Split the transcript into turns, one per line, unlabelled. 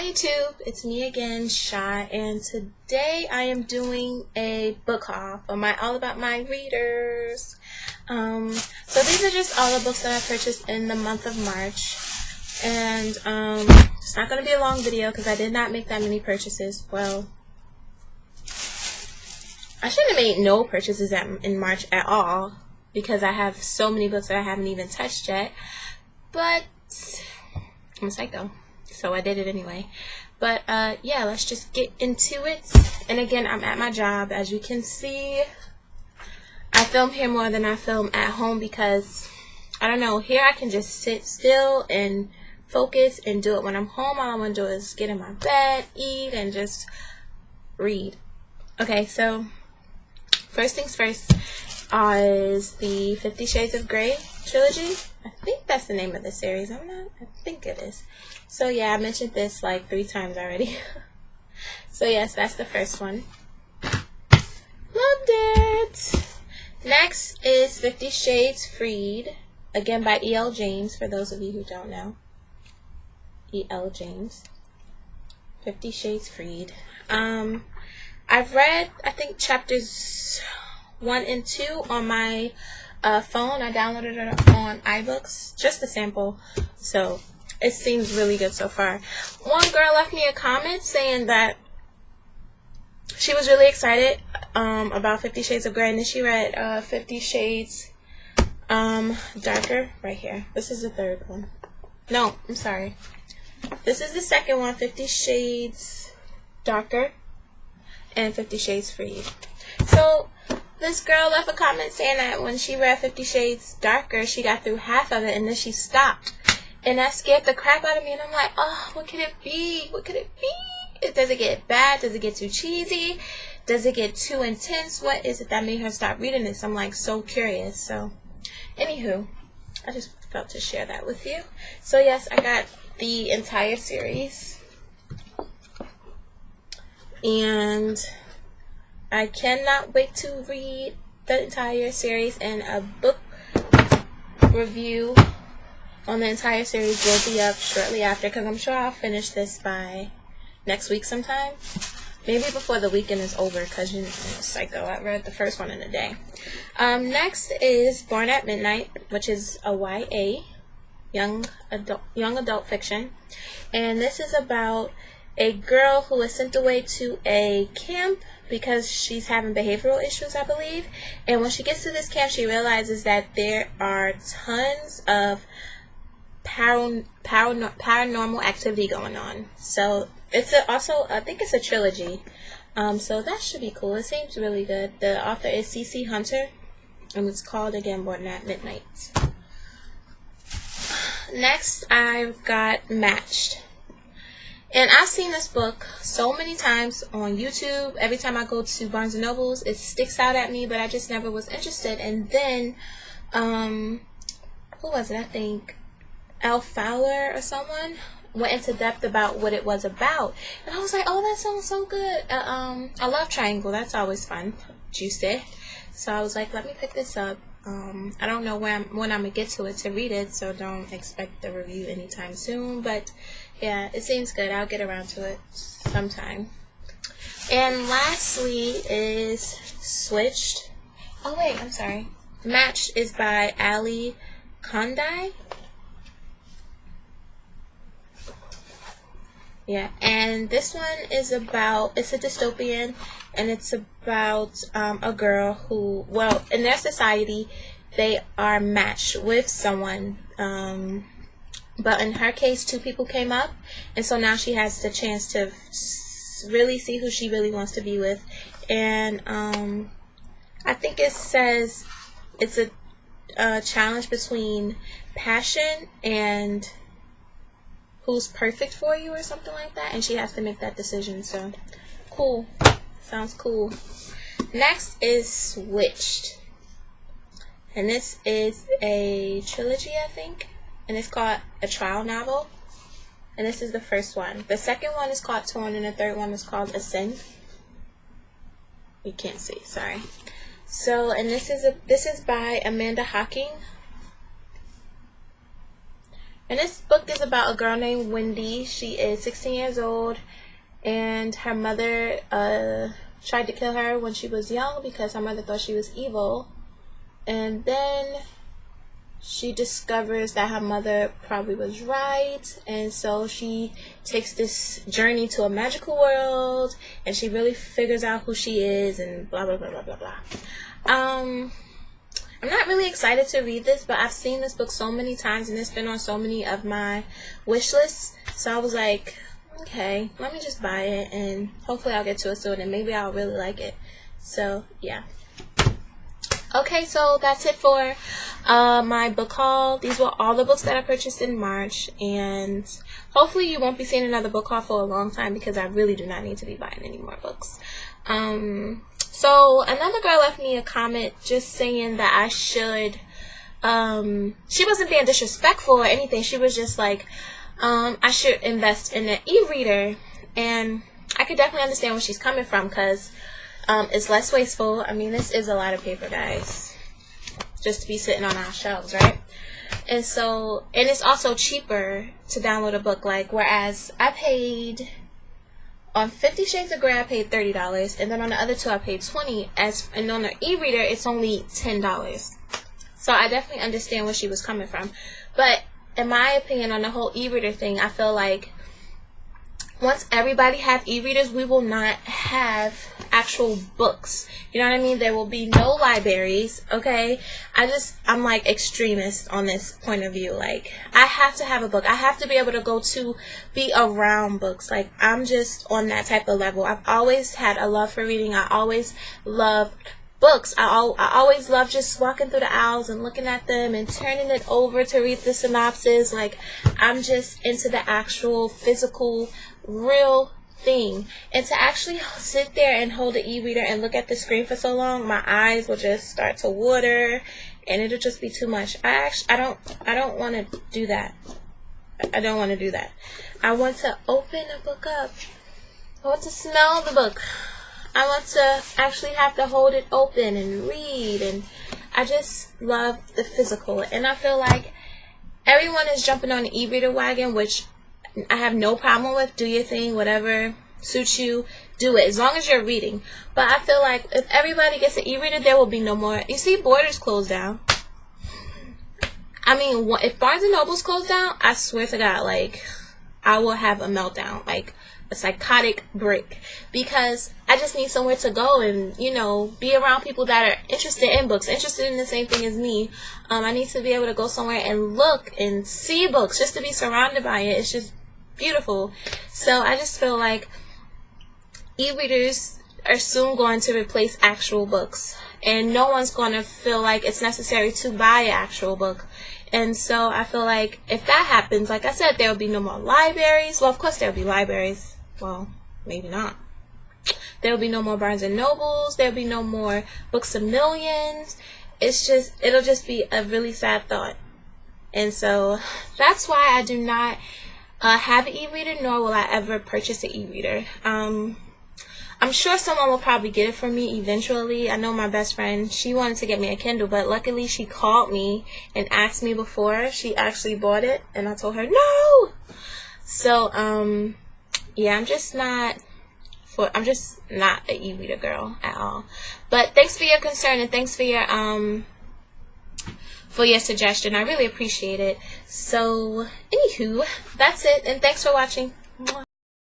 YouTube, it's me again, Shy, and today I am doing a book haul for all about my readers. So these are just all the books that I purchased in the month of March, and it's not going to be a long video because I did not make that many purchases. Well, I shouldn't have made no purchases in March at all because I have so many books that I haven't even touched yet, but I'm a psycho. So I did it anyway. But yeah, let's just get into it. And again, I'm at my job. As you can see, I film here more than I film at home because, I don't know, here I can just sit still and focus and do it. When I'm home, all I want to do is get in my bed, eat, and just read. Okay, so first things first is the 50 Shades of Grey trilogy. I think that's the name of the series. I think it is. So yeah, I mentioned this like 3 times already. So yes, that's the first one. Loved it. Next is 50 Shades Freed, again by E.L. James, for those of you who don't know. E.L. James. 50 Shades Freed. I've read, I think, chapters 1 and 2 on my phone. I downloaded it on iBooks, just a sample, so it seems really good so far. One girl left me a comment saying that she was really excited about 50 Shades of Grey, and then she read 50 Shades Darker right here. This is the third one. No, I'm sorry. This is the second one, 50 Shades Darker and 50 Shades Freed. So this girl left a comment saying that when she read 50 Shades Darker, she got through half of it and then she stopped. And that scared the crap out of me. And I'm like, oh, what could it be? What could it be? Does it get bad? Does it get too cheesy? Does it get too intense? What is it that made her stop reading this? I'm like so curious. So, anywho, I just felt to share that with you. So yes, I got the entire series. And I cannot wait to read the entire series, and a book review on the entire series will be up shortly after, because I'm sure I'll finish this by next week sometime. Maybe before the weekend is over, because you know, psycho. I read the first one in a day. Next is Born at Midnight, which is a YA, young adult fiction, and this is about a girl who is sent away to a camp because she's having behavioral issues, I believe. And when she gets to this camp, she realizes that there are tons of paranormal activity going on. So it's also, I think it's a trilogy. So that should be cool. It seems really good. The author is C.C. Hunter, and it's called, again, Born at Midnight. Next, I've got Matched. And I've seen this book so many times on YouTube. Every time I go to Barnes & Nobles, it sticks out at me, but I just never was interested. And then, who was it? I think Al Fowler or someone went into depth about what it was about. And I was like, oh, that sounds so good. I love Triangle. That's always fun. Juicy. So I was like, let me pick this up. I don't know when I'm going to get to it to read it, so don't expect the review anytime soon. But yeah, it seems good. I'll get around to it sometime. And lastly is Switched. Oh wait, I'm sorry. Matched is by Ali Kondai. Yeah, and this one is about, it's a dystopian, and it's about a girl who, well, in their society, they are matched with someone, but in her case, 2 people came up, and so now she has the chance to really see who she really wants to be with. And I think it says it's a challenge between passion and who's perfect for you or something like that, and she has to make that decision. So cool. Sounds cool. Next is Switched, and this is a trilogy, I think, and it's called A Trial Novel, and this is the first one. The second one is called Torn, and the third one is called Ascend. You can't see, sorry. So, and this is by Amanda Hocking, And this book is about a girl named Wendy. She is 16 years old, and her mother tried to kill her when she was young because her mother thought she was evil. And then she discovers that her mother probably was right, and so she takes this journey to a magical world, and she really figures out who she is, and blah blah blah blah blah blah. I'm not really excited to read this, but I've seen this book so many times, and it's been on so many of my wish lists, so I was like, okay, let me just buy it, and hopefully I'll get to it soon, and maybe I'll really like it. So yeah. Okay, so that's it for my book haul. These were all the books that I purchased in March, and hopefully you won't be seeing another book haul for a long time because I really do not need to be buying any more books. So another girl left me a comment just saying that I should, she wasn't being disrespectful or anything. She was just like, I should invest in an e-reader, and I could definitely understand where she's coming from because it's less wasteful. I mean, this is a lot of paper, guys, just to be sitting on our shelves, right? And so, and it's also cheaper to download a book, like, whereas I paid, on 50 Shades of Grey, I paid $30, and then on the other two, I paid $20, and on the e-reader, it's only $10. So I definitely understand where she was coming from. But in my opinion, on the whole e-reader thing, I feel like once everybody have e-readers, we will not have actual books. You know what I mean? There will be no libraries, okay? I'm like extremist on this point of view. Like, I have to have a book. I have to be able to be around books. Like, I'm just on that type of level. I've always had a love for reading. I always loved books. I always love just walking through the aisles and looking at them and turning it over to read the synopsis. Like, I'm just into the actual physical, real thing. And to actually sit there and hold an e-reader and look at the screen for so long, my eyes will just start to water, and it'll just be too much. I don't want to do that. I don't want to do that. I want to open a book up. I want to smell the book. I want to actually have to hold it open and read, and I just love the physical. And I feel like everyone is jumping on the e-reader wagon, which I have no problem with. Do your thing, whatever suits you, do it, as long as you're reading. But I feel like if everybody gets an e-reader, there will be no more. You see, Borders closed down. I mean, if Barnes & Noble's closed down, I swear to God, like, I will have a meltdown, like a psychotic break, because I just need somewhere to go and, you know, be around people that are interested in books, interested in the same thing as me. I need to be able to go somewhere and look and see books, just to be surrounded by it. It's just beautiful. So I just feel like e-readers are soon going to replace actual books, and no one's going to feel like it's necessary to buy an actual book. And so I feel like if that happens, like I said, there will be no more libraries. Well, of course there will be libraries. Well, maybe not. There will be no more Barnes & Nobles. There will be no more Books A Millions. It'll just be a really sad thought. And so that's why I do not have an e-reader, nor will I ever purchase an e-reader. I'm sure someone will probably get it for me eventually. I know my best friend, she wanted to get me a Kindle, but luckily she called me and asked me before she actually bought it, and I told her no. So yeah, I'm just not an e-reader girl at all. But thanks for your concern, and thanks for your suggestion. I really appreciate it. So anywho, that's it, and thanks for watching.